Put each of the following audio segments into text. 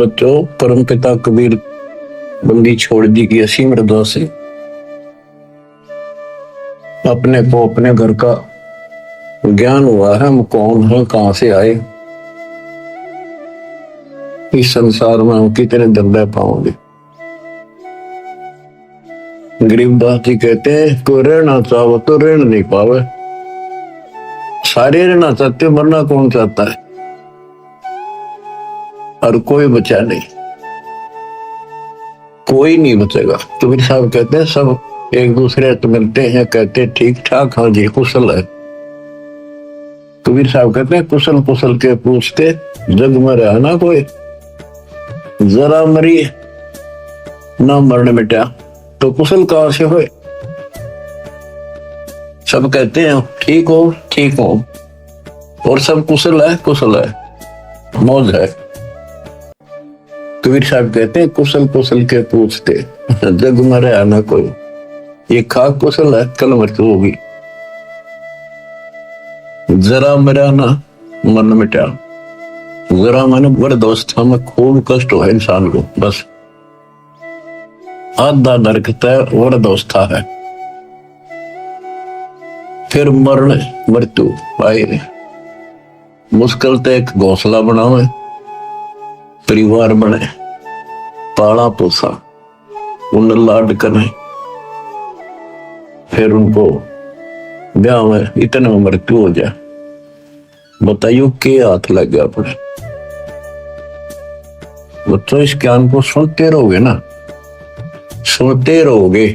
बच्चों, परमपिता कबीर बंदी छोड़ दी कि असी मृदा से अपने को अपने घर का ज्ञान हुआ है। हम कौन हैं, कहां से आए, इस संसार में हम कितने दिन रह पाओगे। गरीबदास जी कहते हैं कोई रहना चाहो तो रहना नहीं पावे। सारे रहना चाहते, मरना कौन चाहता है, और कोई बचा नहीं, कोई नहीं बचेगा। कबीर साहब कहते हैं सब एक दूसरे से मिलते हैं, कहते ठीक ठाक, हाँ जी कुशल है। कबीर साहब कहते हैं कुशल कुशल के पूछते जग में रहा ना कोई, जरा मरी ना मरण मिटा, तो कुशल कहां से होए। सब कहते हैं ठीक हो ठीक हो, और सब कुशल है, मौज है। कबीर साहब कहते हैं कुशल कुशल के पूछते जग में रहा ना कोई, ये खाक कुशल है, कल मृत्यु होगी। जरा मेरा ना मन मिटा, जरा मन वृद्धावस्था में खूब कष्ट हो इंसान को, बस आधा नरक तय वृद्धावस्था है, फिर मरण मृत्यु आए। मुश्किल तो एक घोंसला बनावे, परिवार बने, पाला पोसा, उन लाड करे, फिर उनको ब्याह में इतने में मृत्यु हो जाए। बताइयो के हाथ लग गया अपने बच्चों। इस ज्ञान को सुनते रहोगे ना, सुनते रहोगे।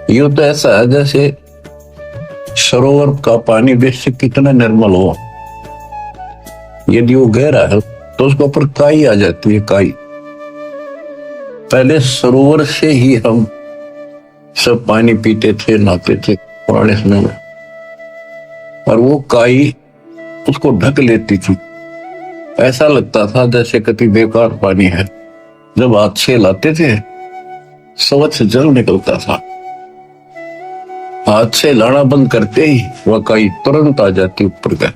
यूं तो ऐसा है जैसे सरोवर का पानी बेशक कितना निर्मल हो, यदि वो गहरा है तो उसके ऊपर काई आ जाती है, काई। पहले सरोवर से ही हम सब पानी पीते थे, नहाते थे पुराने समय में, और वो काई उसको ढक लेती थी। ऐसा लगता था जैसे कति बेकार पानी है। जब हाथ से लाते थे स्वच्छ जल निकलता था, हाथ से लाना बंद करते ही वह काई तुरंत आ जाती ऊपर का।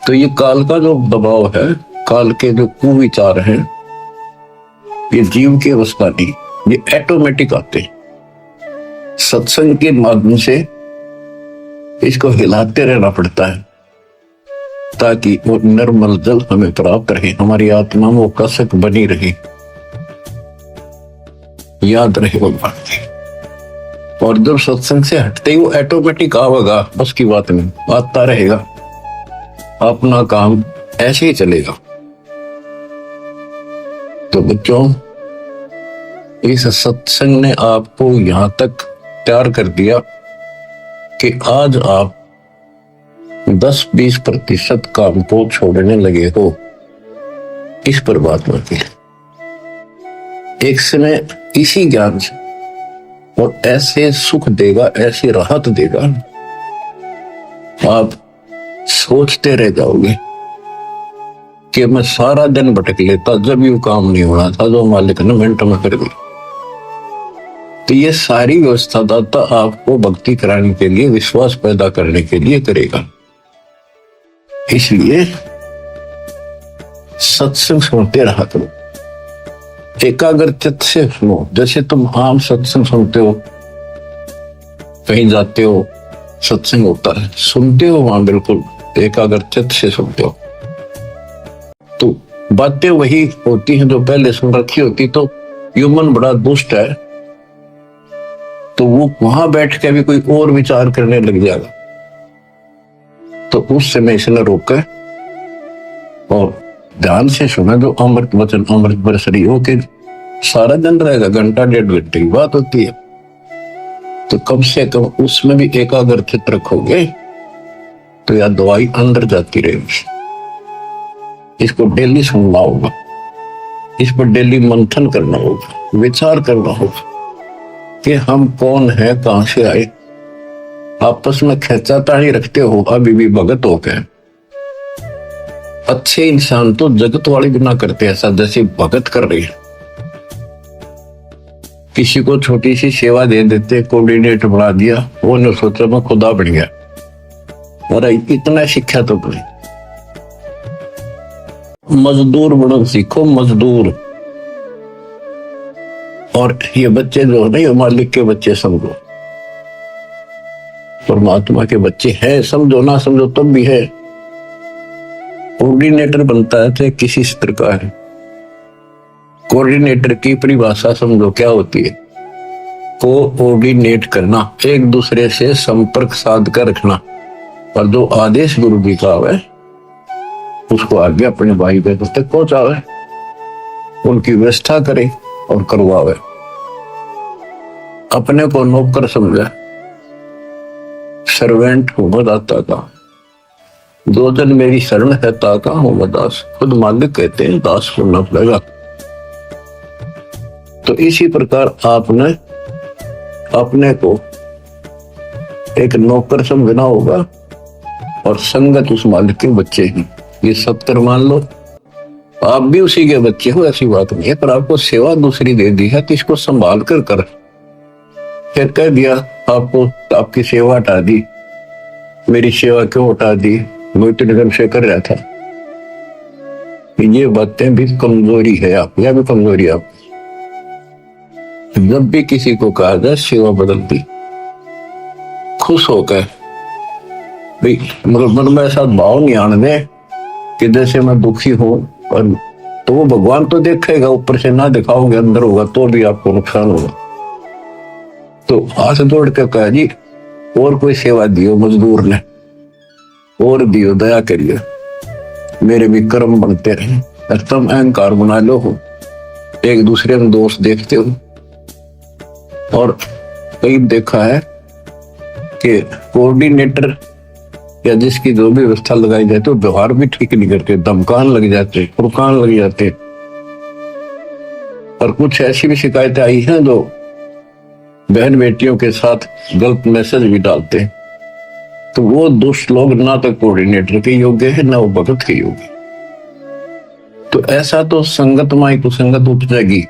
तो ये काल का जो दबाव है, काल के जो कुविचार हैं, ये जीव की अवस्था नहीं, ये ऑटोमेटिक आते हैं। सत्संग के माध्यम से इसको हिलाते रहना पड़ता है ताकि वो निर्मल जल हमें प्राप्त रहे, हमारी आत्मा में वो कसक बनी रहे, याद रहे वो बात। और जब सत्संग से हटते ही वो ऑटोमेटिक आवेगा, बस की बात नहीं, आता रहेगा, अपना काम ऐसे ही चलेगा। तो बच्चों, इस सत्संग ने आपको यहां तक तैयार कर दिया कि आज आप 10-20% काम को छोड़ने लगे हो इस परमात्मा के लिए। एक समय इसी ज्ञान से और ऐसे सुख देगा, ऐसी राहत देगा, आप सोचते रह जाओगे कि मैं सारा दिन भटक लेता, जब भी काम नहीं होना था जो मालिक ने मिनट में कर दिया। तो ये सारी व्यवस्था दाता आपको भक्ति कराने के लिए, विश्वास पैदा करने के लिए करेगा। इसलिए सत्संग सुनते रहा करो, एकाग्रचित्त से सुनो। जैसे तुम आम सत्संग सुनते हो, कहीं जाते हो सत्संग होता है, सुनते हो वहां बिल्कुल एकाग्रचित्त से सुनते हो, तो बातें वही होती हैं जो पहले सुन रखी होती। तो ह्यूमन बड़ा दुष्ट है, तो वो वहां बैठ के भी कोई और विचार करने लग जाएगा। तो उस समय इसने रोका और ध्यान से सुना जो अमृत वचन, अमृत बरसरी हो के सारा दिन रहेगा, घंटा 1.5 घंटे की बात होती है। तो कम से कम उसमें भी एकाग्रचित्त रखोगे तो यह दवाई अंदर जाती रहेगी। इसको डेली सुनना होगा, इस पर डेली मंथन करना होगा, विचार करना होगा कि हम कौन है, कहां से आए। आपस में खेचातानी रखते हो अभी भी भगत हो गए। अच्छे इंसान तो जगत वाले भी ना करते ऐसा जैसे भगत कर रही है। किसी को छोटी सी सेवा दे देते, कोऑर्डिनेटर बना दिया, वो ने सोचा मैं खुदा बन गया, और इतना शिक्षा तो नहीं। मजदूर बनना सीखो, मजदूर। और ये बच्चे जो नहीं, मालिक के बच्चे समझो, परमात्मा के बच्चे हैं, समझो ना समझो तब भी है। कोऑर्डिनेटर बनता है किसी क्षेत्र का है। कोऑर्डिनेटर की परिभाषा समझो क्या होती है? कोऑर्डिनेट करना, एक दूसरे से संपर्क साध कर रखना, और जो आदेश गुरु जी का है उसको आगे अपने भाई बहनों तक पहुंचावे, उनकी व्यवस्था करे और करवावे। अपने को नौकर समझे, सर्वेंट हूं मैं दाता का, दो जन मेरी शरण है ताका हूं मैं दास। खुद मालिक कहते हैं दास होना पड़ेगा। तो इसी प्रकार आपने अपने को एक नौकर समझना होगा, और संगत उस मालिक के बच्चे हैं। ये 70 मान लो, आप भी उसी के बच्चे हो, ऐसी बात नहीं है, पर आपको सेवा दूसरी दे दी है कि इसको संभाल कर। फिर कह दिया आपको, आपकी सेवा हटा दी। मेरी सेवा क्यों हटा दी? मैं इतने दिन से कर रहा था। ये बातें भी कमजोरी है आप, या भी कमजोरी आप। जब भी किसी को कहा जाए सेवा बदल दी, खुश होकर भाई, मगर मन में ऐसा भाव नहीं आने दे कि जैसे मैं दुखी हूं, और तो वो भगवान तो देखेगा, ऊपर से ना दिखाओगे अंदर होगा तो भी आपको नुकसान होगा। तो हाथ जोड़ के कहा जी और कोई सेवा दियो मजदूर ने, और दियो, दया करिए, मेरे भी कर्म बनते रहे। तुम अहंकार बना लो हो, एक दूसरे में दोष देखते हो। और कई देखा है कि कोऑर्डिनेटर या जिसकी जो भी व्यवस्था लगाई जाए तो व्यवहार भी ठीक नहीं करते, धमकान लग जाते, फुरकान लग जाते। और कुछ ऐसी भी शिकायतें आई हैं जो बहन बेटियों के साथ गलत मैसेज भी डालते हैं। तो वो दुष्ट लोग ना तो कोऑर्डिनेटर के योग्य है, ना वो भगत के योग्य। तो ऐसा तो संगत माई कुसंगत उपजेगी,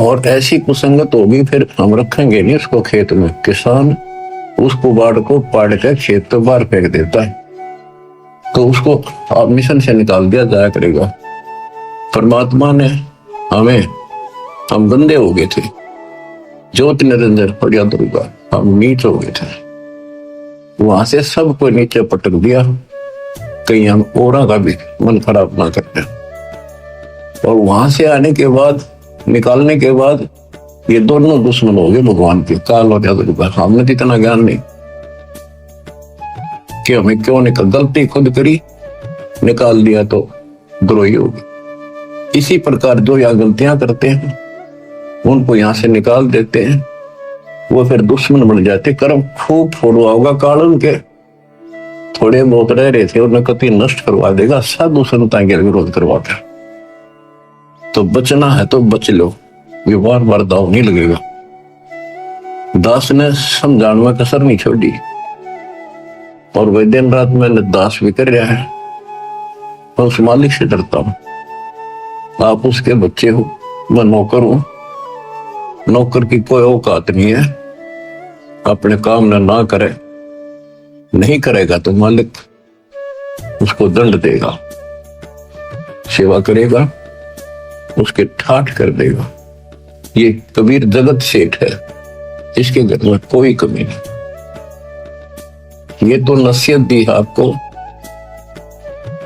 और ऐसी कुसंगत होगी फिर हम रखेंगे नहीं उसको खेत में। किसान उस कुबाड़ को पाड़ कर खेत तो बाहर फेंक देता है, तो उसको आप मिशन से निकाल दिया जाया करेगा। परमात्मा ने हमें, हम गंदे हो गए थे, ज्योत निरंजन फरिया दुर्गा, हम नीच हो गए थे, वहां से सबको नीचे पटक दिया। कहीं हम औरों का भी मन खराब ना करते। और वहां से आने के बाद, निकालने के बाद, ये दोनों दुश्मन हो गए भगवान के, काल और दुर्गा। हमने इतना ज्ञान नहीं कि हमें क्यों निकल, गलती खुद करी, निकाल दिया तो द्रोही होगी। इसी प्रकार जो यहाँ गलतियां करते हैं उनको यहाँ से निकाल देते हैं, वो फिर दुश्मन बन जाते। कर्म खूब फोड़वा होगा काल उनके, थोड़े बहुत रह रहे थे उन्हें कति नष्ट करवा देगा, साधु संतां के विरोध करवाकर। तो बचना है तो बच लो, ये बार बार दाव नहीं लगेगा। दास ने समझाने में कसर नहीं छोड़ी, और वह दिन रात में दास भी कर रहा है। मैं उस मालिक से डरता हूं, आप उसके बच्चे हो, मैं नौकर हूं। नौकर की कोई औकात नहीं है, अपने काम ना करे, नहीं करेगा तो मालिक उसको दंड देगा, सेवा करेगा उसके ठाठ कर देगा। ये कबीर जगत सेठ है, इसके घर में कोई कमी नहीं। ये तो नसीहत दी है आपको,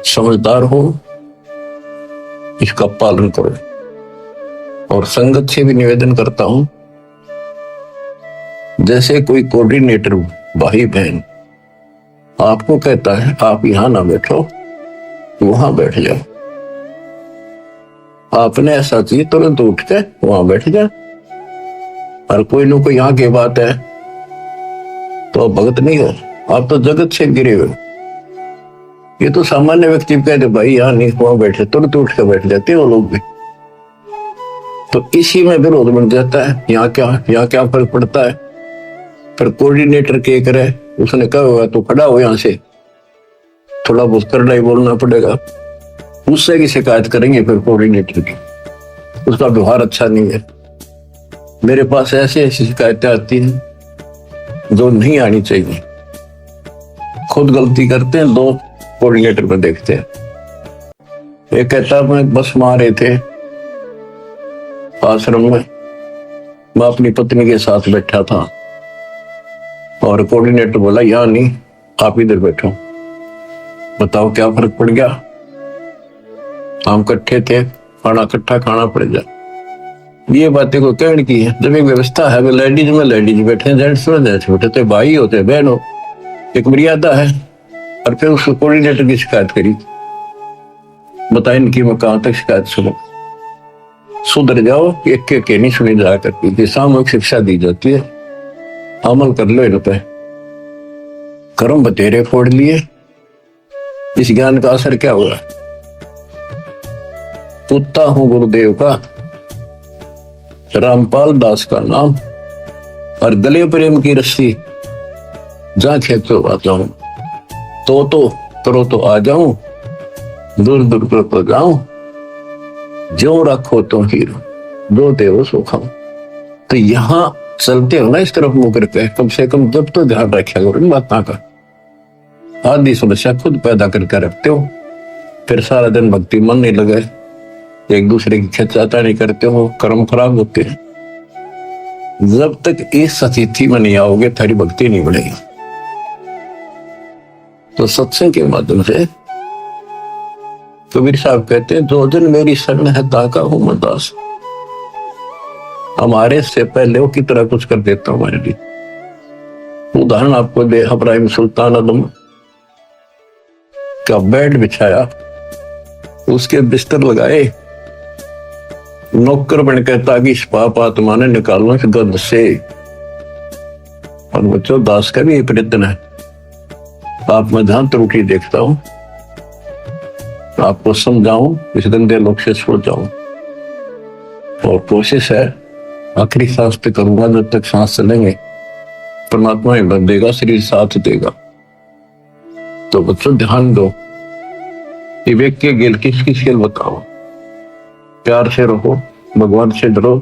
समझदार हो, इसका पालन करो। और संगत से भी निवेदन करता हूं, जैसे कोई कोऑर्डिनेटर भाई बहन आपको कहता है आप यहां ना बैठो, वहां बैठ जाओ, आपने ऐसा चाहिए तुरंत उठ के वहां बैठ जा। और कोई न कोई यहाँ की बात है तो भगत नहीं हो, आप तो जगत से गिरे हुए। ये तो सामान्य व्यक्ति कहते भाई यहाँ नहीं, वहां बैठे, तुरंत उठ के बैठ जाते हैं वो लोग भी। तो इसी में विरोध बन जाता है। यहाँ क्या फर्क पड़ता है? पर कोऑर्डिनेटर के करे, उसने कहा हुआ तो खड़ा हो, यहाँ से थोड़ा बहुत करना ही बोलना पड़ेगा, उससे की शिकायत करेंगे फिर कोऑर्डिनेटर की, उसका व्यवहार अच्छा नहीं है। मेरे पास ऐसी शिकायतें आती हैं जो नहीं आनी चाहिए। खुद गलती करते हैं, दो कोऑर्डिनेटर पर देखते हैं, एक कहता मैं बस में आ रहे थे आश्रम में, मैं अपनी पत्नी के साथ बैठा था और कोऑर्डिनेटर बोला यहाँ नहीं, आप इधर बैठो। बताओ क्या फर्क पड़ गया? हम इकट्ठे थे, खाना इकट्ठा खाना पड़ जाए। ये बातें को कहने की है। जब एक व्यवस्था है, लेडीज में लेडीज बैठे, जेंट्स में जेंट्स बैठे, तो भाई होते बहन हो, एक मर्यादा है। और फिर उसको कोऑर्डिनेटर की शिकायत करी, बताए इनकी मैं कहां तक शिकायत सुनूं? सुधर जाओ, एक के नहीं सुनी जाया करती थी, सामूहिक शिक्षा दी जाती है, अमल कर लो इन पे। कर्म बतेरे फोड़ लिए, इस ज्ञान का असर क्या हुआ? पुत्ता हूं गुरुदेव का, रामपाल दास का नाम, और गले प्रेम की रस्सी, जहां खेतो आ जाऊं, तो करो तो आ जाऊं, दूर दूर करो तो जाऊं, जो रखो तो हीरो, दो देव सो खाऊं। तो यहां चलते हो ना इस तरफ मुंह करके, कम से कम जब तो ध्यान रखा करो इन बातों का। आदि समस्या खुद पैदा करके रखते हो, फिर सारा दिन भक्ति मन नहीं लगे, एक दूसरे की खिंचाता नहीं करते हो, कर्म खराब होते हैं। जब तक इस स्थिति में नहीं आओगे, थारी भक्ति नहीं बढ़ेगी। तो सत्संग के माध्यम से कबीर साहब कहते हैं, जो जन मेरी शरण है ताका हूं मैं दास। हमारे से पहले वो कितना कुछ कर देता हूं हमारे लिए। उदाहरण आपको दे, इब्राहिम सुल्तान आदम का बेड बिछाया, उसके बिस्तर लगाए, नौकर बन कहता कि इस पाप आत्मा ने निकालना इस गंध से। और बच्चों, दास का भी एक प्रयत्न है। आप में ध्यान त्रुटि देखता हूं, आपको समझाऊं, इस गंदे लोग से छुड़ जाऊं, और कोशिश है आखिरी सांस पे करूंगा। जब तक सांस चलेंगे परमात्मा ही बन देगा, शरीर साथ देगा। तो बच्चों ध्यान दो, विवेक के गेल किस किस खेल बताओ, प्यार से रहो, भगवान से डरो,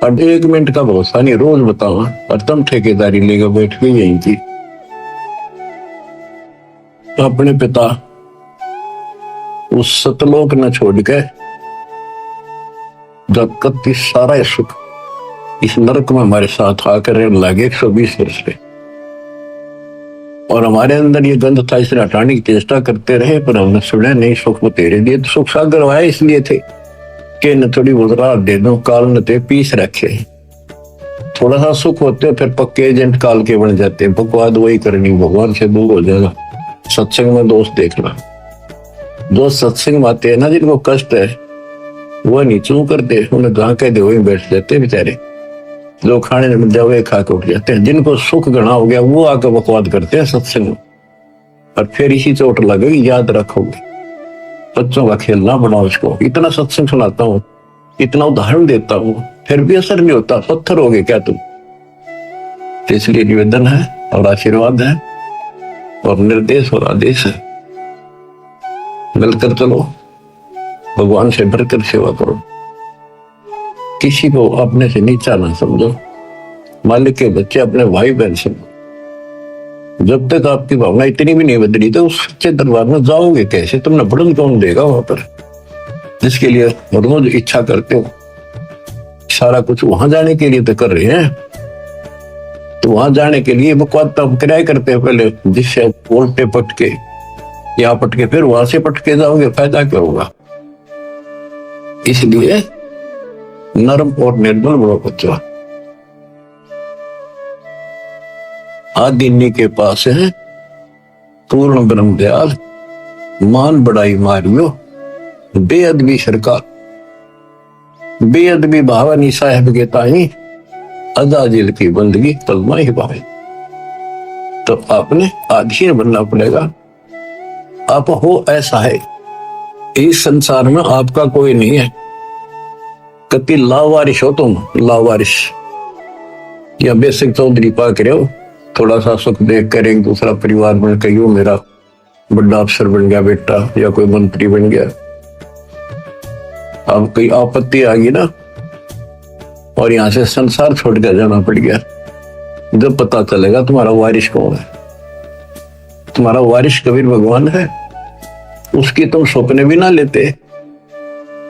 और 1 मिनट का भरोसा नहीं, रोज बताओ। और तुम ठेकेदारी लेकर बैठ गई यहीं की। तो अपने पिता उस सतलोक न छोड़ के, जब कति सारा सुख इस नरक में हमारे साथ आकर रहने लगे 120 वर्ष पे, और हमारे अंदर ये गंध था, इसे हटाने की चेष्टा करते रहे, पर हमने सुना नहीं। सुख को तेरे दिए, तो सुख सागर आए इसलिए थे कि न थोड़ी वजरात दे दो, काल न ते पीस रखे। थोड़ा सा सुख होते फिर पक्के एजेंट काल के बन जाते, बकवाद वही करनी, भगवान से दूर हो जाएगा। सत्संग में दोस्त देखना, जो सत्संग में आते हैं ना, जिनको कष्ट है वो नहीं चू करते, उन्हें जहां कह दे वही बैठ जाते बेचारे। जो खाने में जावे खा के उठ जाते हैं। जिनको सुख गणा हो गया वो आकर बकवाद करते हैं सत्संग में, और फिर इसी चोट लगेगी, याद रखोगे। बच्चों का खेलना बनाओ इसको। इतना सत्संग सुनाता हूँ, इतना उदाहरण देता हूँ, फिर भी असर नहीं होता, पत्थर हो गए क्या तुम? तो इसलिए निवेदन है और आशीर्वाद है और निर्देश और आदेश है, मिलकर चलो, भगवान से भरकर सेवा करो, किसी को अपने से नीचा ना समझो, मालिक के बच्चे अपने भाई बहन समझो। जब तक आपकी भावना इतनी भी नहीं बदली तो उस सच्चे दरबार में जाओगे कैसे? तुमने बढ़न कौन देगा वहां पर, जिसके लिए रोज इच्छा करते हो? सारा कुछ वहां जाने के लिए तो कर रहे हैं, तो वहां जाने के लिए बकवाद तो हम किराए करते हैं पहले, जिससे उल्टे पटके यहाँ पटके फिर वहां से पटके जाओगे, फायदा क्या होगा? इसलिए नरम और निर्मल बड़ो बच्चा। आदिन्नी के पास है पूर्ण ब्रह्म दयाल, मान बढ़ाई मारियो बेअदबी सरकार, बेअदबी भावानी साहेब के ताई अजाजिल की बंदगी तलमा ही भाई। तो आपने आधीन बनना पड़ेगा। आप हो ऐसा है, इस संसार में आपका कोई नहीं है। कति लावारिश हो तुम, लावारिश या बेसिक चौधरी पाक रहे हो, थोड़ा सा सुख देख कर एक दूसरा परिवार बन के, यूं मेरा बड़ा अफसर बन गया बेटा या कोई मंत्री बन गया। अब कोई आपत्ति आ गई ना और यहां से संसार छोड़ कर जाना पड़ गया, जब पता चलेगा तुम्हारा वारिश कौन है। तुम्हारा वारिश कबीर भगवान है, उसकी तुम सपने भी ना लेते,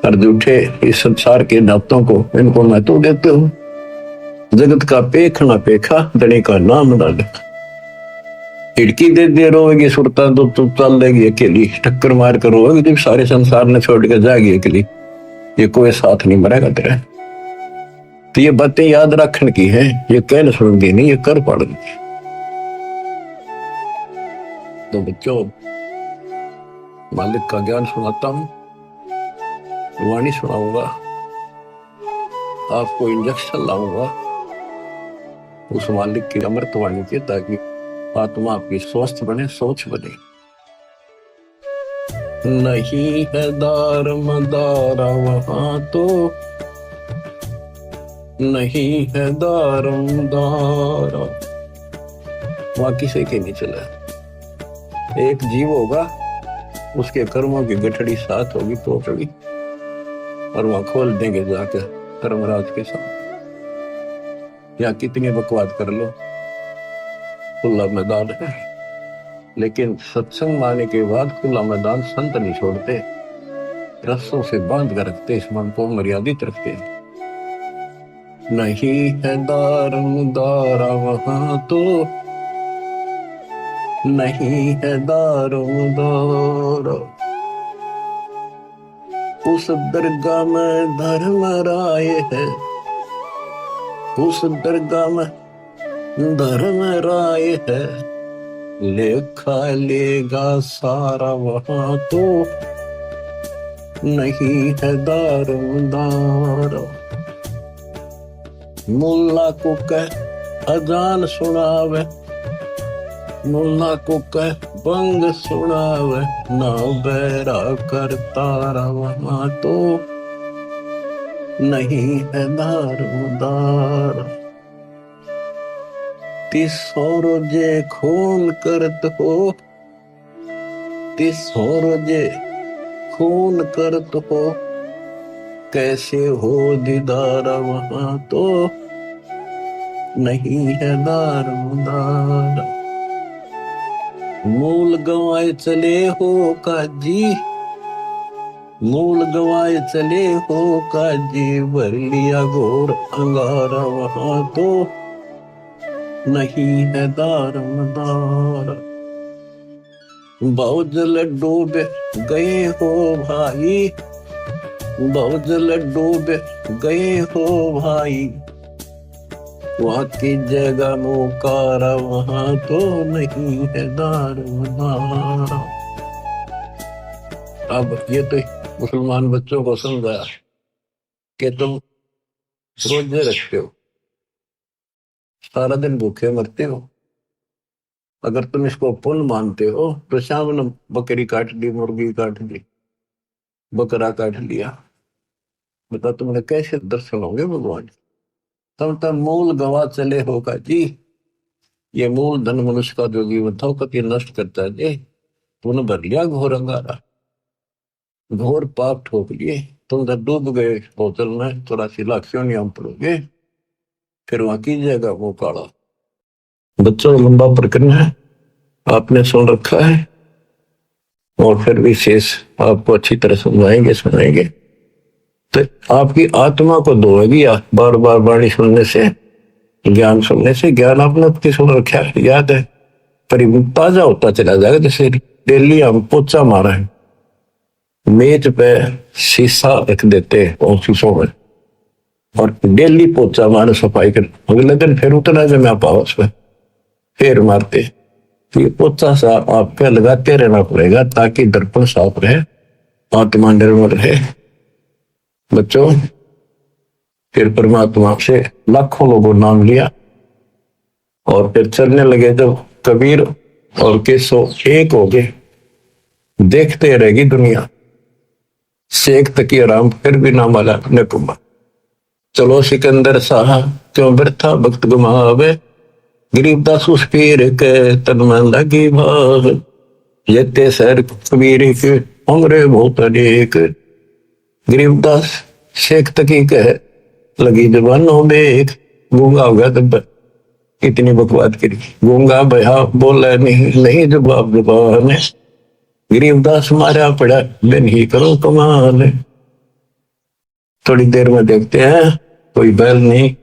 और झूठे इस संसार के नातों को इनको महत्व देते हो। जगत का पेख ना पेखा, धनी का नाम ना लिखा। खिड़की दे दे रोएगी सुरता तो चल देगी अकेली, टक्कर मार कर रोएगी जब सारे संसार ने छोड़ के जाएगी अकेली, ये कोई साथ नहीं मरेगा तेरा। तो ये बातें याद रखने की है, ये कहने सुनती नहीं, ये कर पड़ेगी। तो बच्चों, मालिक का ज्ञान सुनाता हूं, वाणी सुनाऊंगा, आपको इंजेक्शन लाऊंगा उस मालिक की अमृत वाणी के, ताकि आत्मा आपकी स्वस्थ बने, सोच बने। नहीं है दार मदारा वहां तो, नहीं है दारम दारा, वहां किसी के नहीं चला। एक जीव होगा, उसके कर्मों की गठड़ी साथ होगी पोटड़ी, और वहां खोल देंगे जाकर धर्मराज के साथ। या कितनी बकवाद कर लो, खुला मैदान है, लेकिन सत्संग माने के बाद खुला मैदान संत नहीं छोड़ते, रस्सों से बांध कर रखते, इस मन को मर्यादित रखते। नहीं है दारम दारा वहां तो, नहीं है दारम दारा, उस दरगाह में धर्मराय है, उस दरगाह में धर्मराय है, लेखा लेगा सारा वहां तो, नहीं है दारम दारा। मुल्ला को कह अजान सुनावे, मुल्ला को कह बंग सुनावे, ना बैरा कर तारा वहां तो, नहीं है दारोदार। तिसो रोजे खून करत हो, तिसो रोजे खून करत हो, कैसे हो दीदार वहां तो, नहीं है दारोदार। मूल गवाए चले हो काजी, मूल गवाए चले हो काजी, भर लिया घोर अंगारा वहां तो, नहीं है दारमदार। बहुजल डूबे गए हो भाई, बहुजल डूबे गए हो भाई, वहां की जगह मुकारा वहां तो, नहीं है दारमदार। अब ये तो मुसलमान बच्चों को समझाया कि तुम रोजे रखते हो, सारा दिन भूखे मरते हो, अगर तुम इसको पुण्य मानते हो तो शाम ने बकरी काट ली, मुर्गी काट ली, बकरा काट लिया, बता तुमने कैसे दर्शन होंगे भगवान। तब तक मूल गवा चले होगा जी, ये मूल धन मनुष्य का जो जीवन था कभी नष्ट करता है जी। तूने भर लिया घोर अंगारा, घोर पाप ठोक लिए, तुम जब डूब गए बोतल में 84 लाख क्यों पड़ोगे, फिर वहां कीजिएगा वो काला। बच्चों लंबा प्रकरण है, आपने सुन रखा है, और फिर भी शेष आपको अच्छी तरह समझाएंगे सुनाएंगे, तो आपकी आत्मा को धोएगी बार बार वाणी सुनने से, ज्ञान सुनने से। ज्ञान आपने अपनी सुन रखा है, याद है, पर ताजा होता चला जाएगा। जैसे डेली हम पोचा मारा है, मेज पे शीशा रख देते ऑफिसों में, और डेली पोचा मारे सफाई कर, अगले दिन फिर उतना जमा पाओ उस पर फिर मारते। तो ये पोचा सा आप पे लगाते रहना पड़ेगा ताकि दर्पण साफ रहे, आत्मा निर्मल रहे। बच्चों, फिर परमात्मा से लाखों लोगों नाम लिया, और फिर चलने लगे जब कबीर और केशव एक हो गए, देखते रहेगी दुनिया, शेख तकी आराम फिर भी नाम वाला अपने कुमा। चलो सिकंदर साहा क्यों व्यर्था भक्त गुमावे, गरीबदास उस पीर के तन में लगी भाग, जते सर कबीर के उम्र बहुत अनेक। गरीबदास शेख तकी कह लगी जबानों में एक, गूंगा हो गया तब इतनी बकवाद करी, गूंगा भया बोला नहीं जवाब जबान, गरीबदास मारा पड़ा बिन ही करो कमाल। थोड़ी देर में देखते हैं कोई बैल नहीं,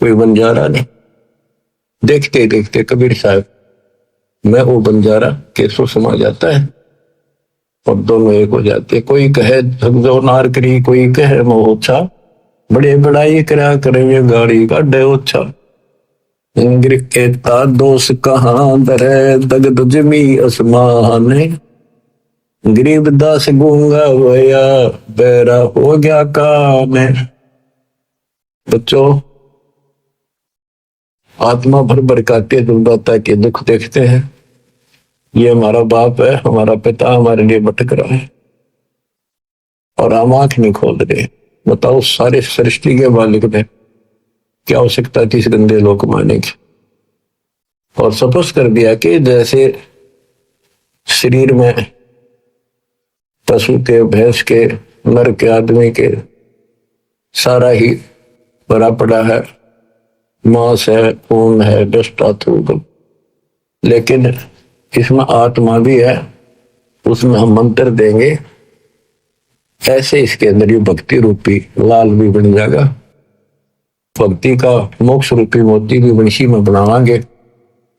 कोई बंजारा नहीं। देखते ही देखते कबीर साहब मैं वो बंजारा केसो समा जाता है और दोनों एक हो जाते। कोई कहे जो नार करी, कोई कहे मोछा, बड़े बड़ाई करा करेंगे गाड़ी का डे ओछा। इंग्र कहता दोस्त कहाँ दरे दगद जमी आसमान, गरीब दास गूंगा होया बेरा हो गया कान। बच्चों, आत्मा भर भर काटे दुर्दाता के दुख देखते हैं। ये हमारा बाप है, हमारा पिता हमारे लिए भटक रहा है और हम आंख नहीं खोल रहे। बताओ, सारे सृष्टि के मालिक ने क्या आवश्यकता थी इस गंदे लोक मारने की। और सपोज कर दिया कि जैसे शरीर में पशु के, भैंस के, नर के, आदमी के सारा ही भरा पड़ा है, मांस है, खून है, डस्ट आत्मा, लेकिन इसमें आत्मा भी है। उसमें हम मंत्र देंगे, ऐसे इसके अंदर ये भक्ति रूपी लाल भी बन जाएगा। भक्ति का मोक्ष रूपी मोती भी बंशी में बनावांगे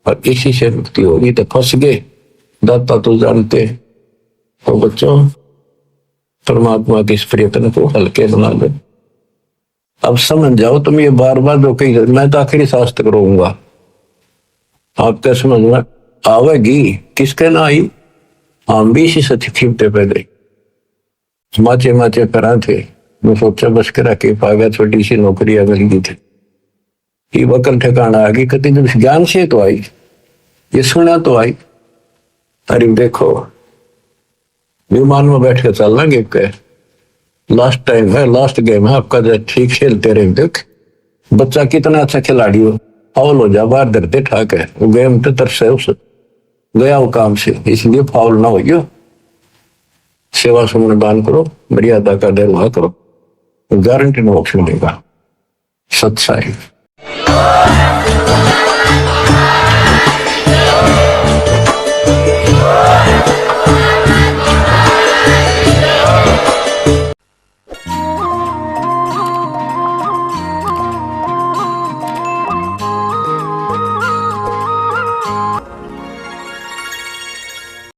और इसी से मुक्ति होगी। तो फंस गए दाता तो जानते। तो बच्चों, परमात्मा के इस प्रयत्न को हल्के बना दो। अब समझ जाओ तुम, ये बार बार जो कही मैं तो आखिरी शास्त्र करूंगा, आपके समझ में आवेगी। किसके ना आई, हम भी इसी से खींचते पहले माचे माचे करा थे। मैं सोचा बस करा के पागा, छोटी सी नौकरी मिल गई थी, ये वकल ठिकाना आ गई। कति जब ज्ञान से तो आई, ये सुना तो आई। अरे देखो, विमान में बैठ के चलना गेम के लास्ट टाइम है, लास्ट गेम है आपका, जो ठीक खेलते रहे। देख बच्चा कितना अच्छा खिलाड़ी हो, फाउल हो जा बाहर धरते ठाक है, वो गेम तो तरस है उस गया वो काम से, इसलिए फाउल ना हो। सेवा सुमन दान करो, मर्यादा का निर्वाह करो, गारंटी मोक्ष मिलेगा। सत्साई।